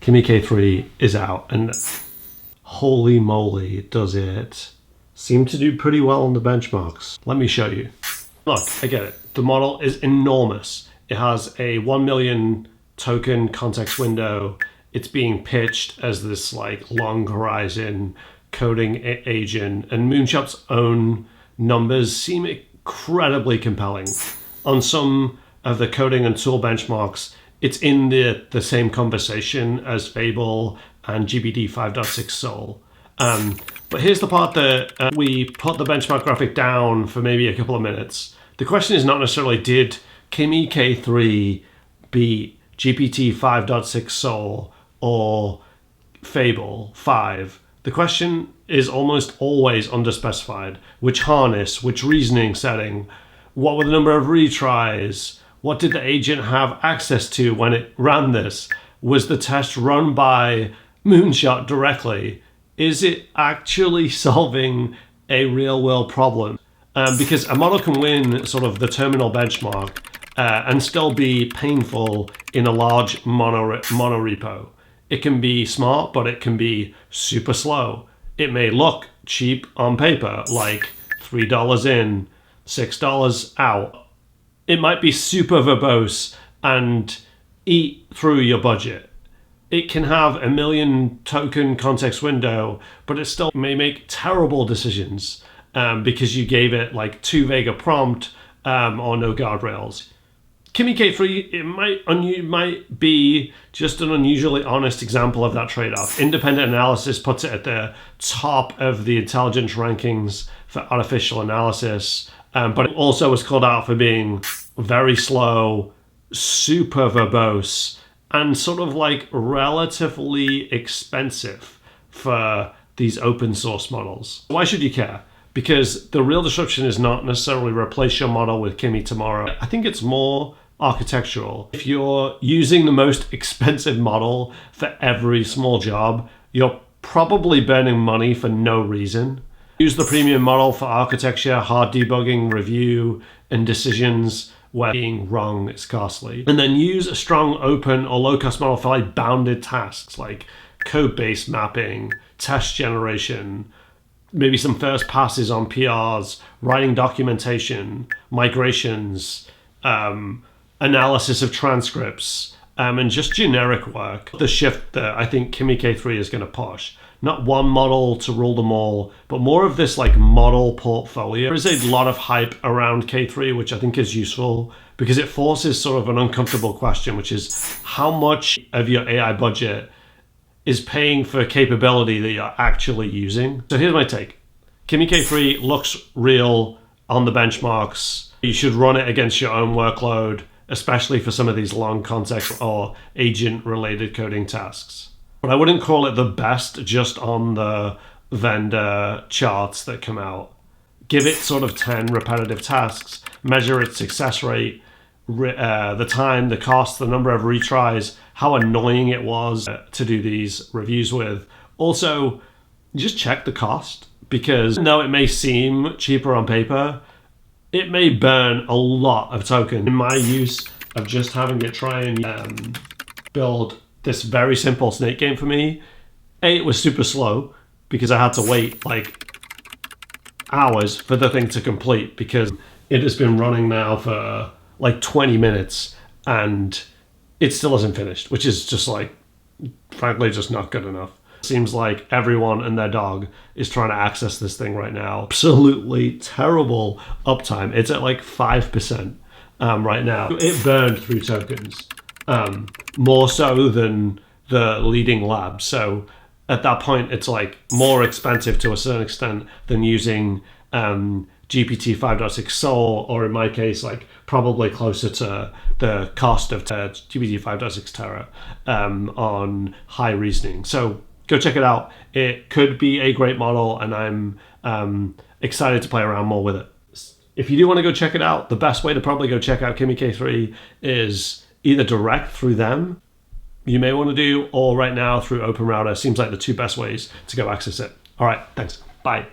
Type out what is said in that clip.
Kimi K3 is out, and holy moly, does it seem to do pretty well on the benchmarks. Let me show you. Look, I get it. The model is enormous. It has a 1 million token context window. It's being pitched as this like long horizon coding agent, and Moonshot's own numbers seem incredibly compelling. On some of the coding and tool benchmarks, it's in the same conversation as Fable and GPT-5.6 Sol. But here's the part that we put the benchmark graphic down for maybe a couple of minutes. The question is not necessarily did Kimi K3 beat GPT-5.6 Sol or Fable 5. The question is almost always underspecified. Which harness, which reasoning setting, what were the number of retries, what did the agent have access to when it ran this? Was the test run by Moonshot directly? Is it actually solving a real world problem? Because a model can win sort of the terminal benchmark and still be painful in a large mono repo. It can be smart, but it can be super slow. It may look cheap on paper, like $3 in, $6 out. It might be super verbose and eat through your budget. It can have a 1 million token context window, but it still may make terrible decisions because you gave it like too vague a prompt or no guardrails. Kimi K3, it might be just an unusually honest example of that trade-off. Independent analysis puts it at the top of the intelligence rankings for artificial analysis, but it also was called out for being very slow, super verbose, and sort of like relatively expensive for these open source models. Why should you care? Because the real disruption is not necessarily replace your model with Kimi tomorrow. I think it's more architectural. If you're using the most expensive model for every small job, you're probably burning money for no reason. Use the premium model for architecture, hard debugging, review, and decisions where being wrong is costly. And then use a strong open or low-cost model for like bounded tasks like code-based mapping, test generation, maybe some first passes on PRs, writing documentation, migrations, analysis of transcripts, and just generic work. The shift that I think Kimi K3 is going to push. Not one model to rule them all, but more of this like model portfolio. There is a lot of hype around K3, which I think is useful because it forces sort of an uncomfortable question, which is how much of your AI budget is paying for capability that you're actually using. So here's my take. Kimi K3 looks real on the benchmarks. You should run it against your own workload, especially for some of these long context or agent-related coding tasks. But I wouldn't call it the best just on the vendor charts that come out. Give it sort of 10 repetitive tasks, measure its success rate, the time, the cost, the number of retries, how annoying it was to do these reviews with. Also, just check the cost, because though it may seem cheaper on paper, it may burn a lot of token. In my use of just having it try and build this very simple snake game for me, it was super slow because I had to wait like hours for the thing to complete because it has been running now for like 20 minutes and it still isn't finished, which is just like, frankly, just not good enough. Seems like everyone and their dog is trying to access this thing right now. Absolutely terrible uptime. It's at like 5% right now. It burned through tokens, more so than the leading lab. So at that point, it's like more expensive to a certain extent than using GPT 5.6 Sol, or in my case, like probably closer to the cost of GPT 5.6 Terra on high reasoning. So go check it out. It could be a great model, and I'm excited to play around more with it. If you do want to go check it out, the best way to probably go check out Kimi K3 is either direct through them, you may want to do, or right now through OpenRouter. Seems like the two best ways to go access it. All right, thanks. Bye.